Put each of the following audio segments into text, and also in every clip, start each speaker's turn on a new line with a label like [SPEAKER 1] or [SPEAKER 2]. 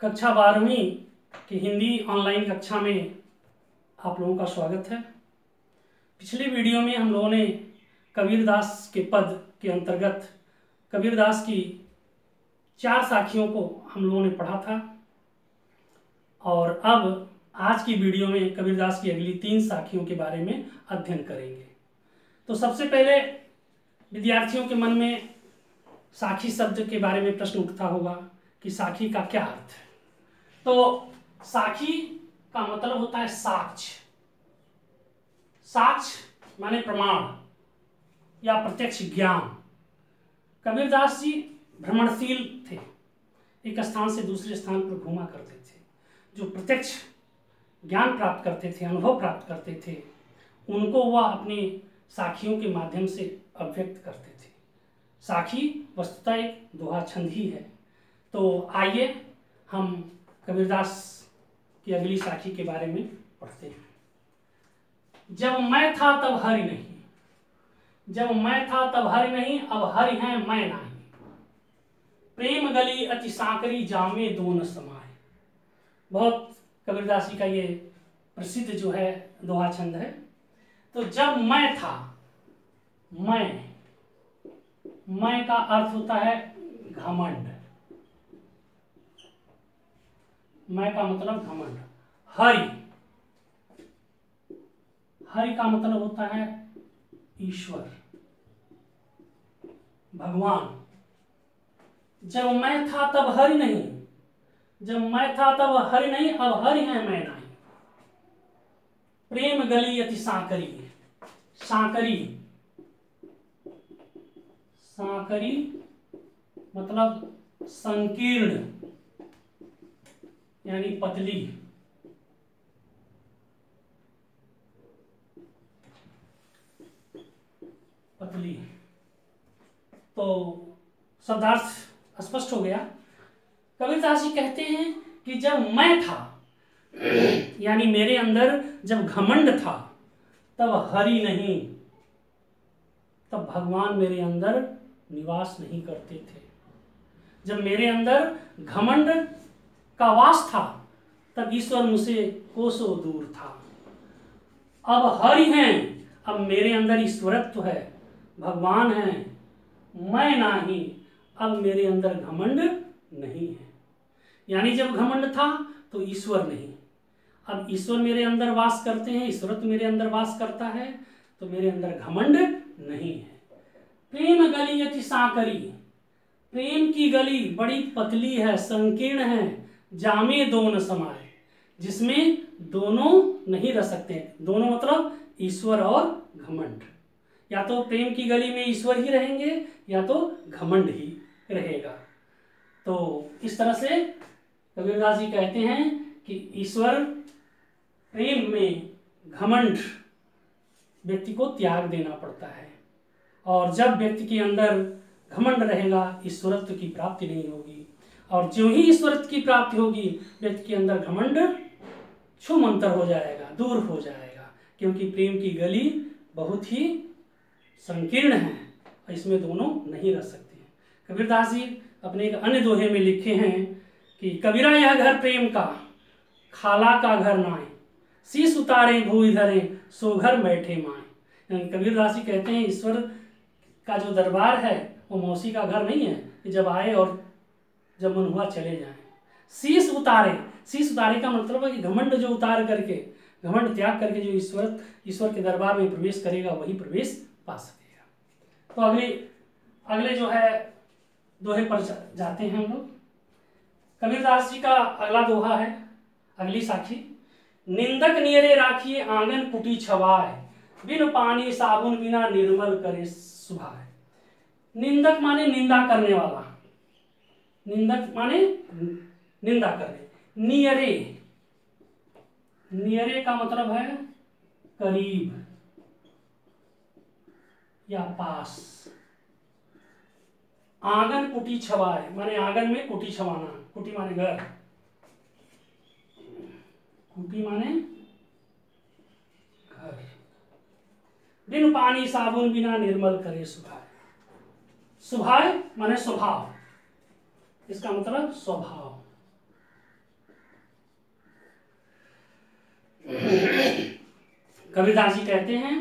[SPEAKER 1] कक्षा 12वीं की हिंदी ऑनलाइन कक्षा में आप लोगों का स्वागत है। पिछले वीडियो में हम लोगों ने कबीरदास के पद के अंतर्गत कबीरदास की 4 साखियों को हम लोगों ने पढ़ा था और अब आज की वीडियो में कबीरदास की अगली 3 साखियों के बारे में अध्ययन करेंगे। तो सबसे पहले विद्यार्थियों के मन में साखी शब्द के बारे में प्रश्न उठता होगा कि साखी का क्या अर्थ है। तो साखी का मतलब होता है साक्ष्य। साक्ष्य माने प्रमाण या प्रत्यक्ष ज्ञान। कबीरदास जी भ्रमणशील थे, एक स्थान से दूसरे स्थान पर घूमा करते थे। जो प्रत्यक्ष ज्ञान प्राप्त करते थे, अनुभव प्राप्त करते थे, उनको वह अपने साखियों के माध्यम से अभिव्यक्त करते थे। साखी वस्तुतः एक दोहा छंद ही है। तो आइए हम कबीरदास की अगली साखी के बारे में पढ़ते हैं। जब मैं था तब हरि नहीं, जब मैं था तब हरि नहीं, अब हरि है मैं नहीं। प्रेम गली अति सांकरी, जामे दोन समाए। बहुत कबीरदास जी का ये प्रसिद्ध जो है दोहा छंद है। तो जब मैं था, मैं का अर्थ होता है घमंड। मैं का मतलब घमंड। हरि का मतलब होता है ईश्वर, भगवान। जब मैं था तब हरि नहीं, जब मैं था तब हरि नहीं, अब हरि है मैं नहीं। प्रेम गली अति सांकरी, सांकरी मतलब संकीर्ण यानी पतली। तो शब्दार्थ स्पष्ट हो गया। कबीरदास जी कहते हैं कि जब मैं था यानी मेरे अंदर जब घमंड था, तब हरि नहीं, तब भगवान मेरे अंदर निवास नहीं करते थे। जब मेरे अंदर घमंड का वास था, तब ईश्वर मुझसे कोसों दूर था। अब हरि हैं, अब मेरे अंदर ईश्वरत्व है, भगवान है, मैं नहीं, अब मेरे अंदर घमंड नहीं है। यानी जब घमंड था तो ईश्वर नहीं, अब ईश्वर मेरे अंदर वास करते हैं, ईश्वरत्व मेरे अंदर वास करता है, तो मेरे अंदर घमंड नहीं है। प्रेम गली अति सांकरी, प्रेम की गली बड़ी पतली है, संकीर्ण है। जामे दोन समाए, जिसमें दोनों नहीं रह सकते। दोनों मतलब ईश्वर और घमंड। या तो प्रेम की गली में ईश्वर ही रहेंगे या तो घमंड ही रहेगा। तो इस तरह से कबीरदास जी कहते हैं कि ईश्वर प्रेम में घमंड व्यक्ति को त्याग देना पड़ता है, और जब व्यक्ति के अंदर घमंड रहेगा, ईश्वरत्व की प्राप्ति नहीं होगी। और जो ही ईश्वरत्व की प्राप्ति होगी, व्यक्ति के अंदर घमंड छूमंतर हो जाएगा, दूर हो जाएगा, क्योंकि प्रेम की गली बहुत ही संकीर्ण है और इसमें दोनों नहीं रह सकते हैं। कबीरदास जी अपने एक अन्य दोहे में लिखे हैं कि कबीरा यह घर प्रेम का, खाला का घर नाए, शीश उतारे भूई धरे, सो घर बैठे माए। यानी कबीरदास जी कहते हैं ईश्वर का जो दरबार है वो मौसी का घर नहीं है कि जब आए और जब मन हुआ चले जाएं। शीश उतारे का मतलब है कि घमंड जो उतार करके, घमंड त्याग करके जो ईश्वर के दरबार में प्रवेश करेगा, वही प्रवेश पा सकेगा। तो अगले जो है दोहे पर जाते हैं हम लोग। कबीरदास जी का अगला दोहा है, अगली साखी। निंदक नियरे राखिए आंगन कुटी छवाए, बिन पानी साबुन बिना निर्मल करे सुभाए। निंदक माने निंदा करने वाला, निंदक माने निंदा करने। नियरे का मतलब है करीब या पास। आंगन कुटी छवाए माने आंगन में कुटी छवाना, कुटी माने घर, कुटी माने घर। बिन पानी साबुन बिना निर्मल करे सुभाए। सुभाए माने स्वभाव, इसका मतलब स्वभाव। कबीरदास जी कहते हैं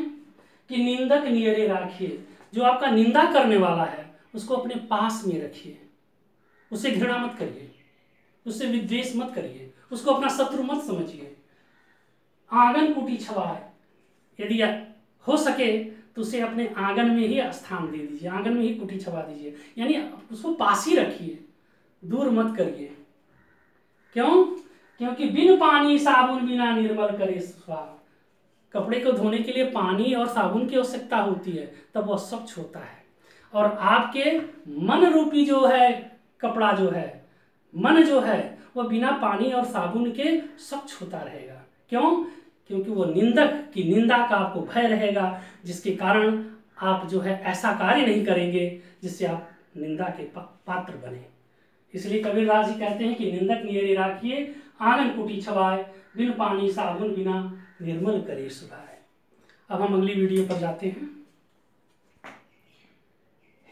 [SPEAKER 1] कि निंदक नियरे राखिए, जो आपका निंदा करने वाला है उसको अपने पास में रखिए, उसे घृणा मत करिए, उससे विद्वेष मत करिए, उसको अपना शत्रु मत समझिए। आंगन कुटी छवाए, यदि हो सके तो उसे अपने आंगन में ही स्थान दे दीजिए, आंगन में ही कुटी छवा दीजिए, यानी उसको पास ही रखिए, दूर मत करिए। क्यों? क्योंकि बिन पानी साबुन बिना निर्मल करे स्वाहा। कपड़े को धोने के लिए पानी और साबुन की आवश्यकता होती है, तब वह स्वच्छ होता है। और आपके मन रूपी जो है कपड़ा जो है, मन जो है वह बिना पानी और साबुन के स्वच्छ होता रहेगा। क्यों? क्योंकि वो निंदक की निंदा का आपको भय रहेगा, जिसके कारण आप जो है ऐसा कार्य नहीं करेंगे जिससे आप निंदा के पात्र बने। इसलिए कबीरदास जी कहते हैं कि निंदक नियरे राखिए, आंगन कुटी छवाए, बिन पानी साबुन बिना निर्मल करे सुभाए। अब हम अगली वीडियो पर जाते हैं।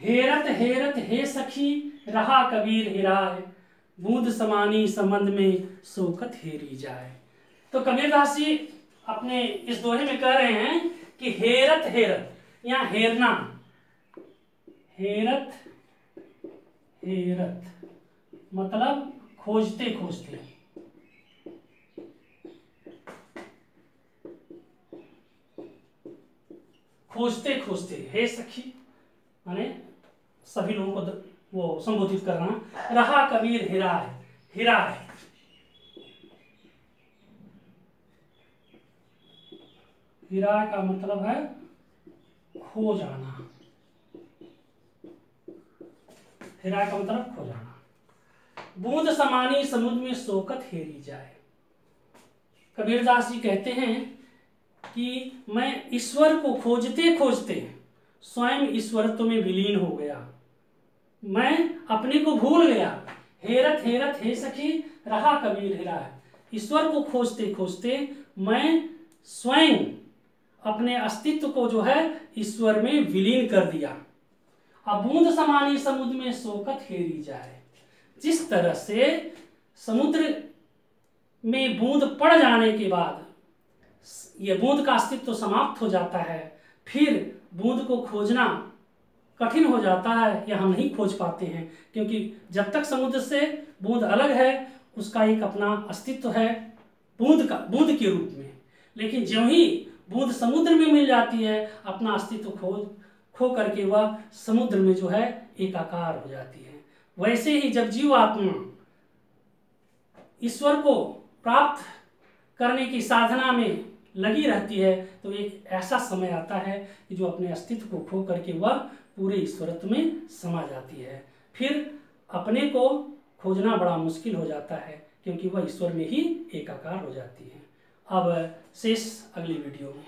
[SPEAKER 1] हेरत हेरत हे सखी रहा कबीर हेराय, बूंद समानी संबंध में शोकत हेरी जाए। तो कबीरदास जी अपने इस दोहे में कह रहे हैं कि हेरत हेरत, यहाँ हेरना, हेरत हेरत मतलब खोजते खोजते, खोजते खोजते, हे सखी माने सभी लोगों को वो संबोधित करना। रहा कबीर हिराय, हिराय हिराय का मतलब है खो जाना, हिराय का मतलब खो जाना। बूंद समानी समुद्र में शोकत हेरी जाए। कबीरदास जी कहते हैं कि मैं ईश्वर को खोजते खोजते स्वयं ईश्वरत्व में विलीन हो गया, मैं अपने को भूल गया। हेरत हेरत हे सखी रहा कबीर हिराय, ईश्वर को खोजते खोजते मैं स्वयं अपने अस्तित्व को जो है ईश्वर में विलीन कर दिया। अब बूंद समानी समुद्र में शोकत हेरी जाए। जिस तरह से समुद्र में बूंद पड़ जाने के बाद यह बूंद का अस्तित्व समाप्त हो जाता है, फिर बूंद को खोजना कठिन हो जाता है या हम नहीं खोज पाते हैं, क्योंकि जब तक समुद्र से बूंद अलग है उसका एक अपना अस्तित्व है बूंद के रूप में। लेकिन ज्यों ही बूंद समुद्र में मिल जाती है अपना अस्तित्व खो करके वह समुद्र में जो है एकाकार हो जाती है। वैसे ही जब जीव आत्मा ईश्वर को प्राप्त करने की साधना में लगी रहती है तो एक ऐसा समय आता है कि जो अपने अस्तित्व को खो करके वह पूरे ईश्वरत्व में समा जाती है। फिर अपने को खोजना बड़ा मुश्किल हो जाता है, क्योंकि वह ईश्वर में ही एकाकार हो जाती है। अब शेष अगली वीडियो में।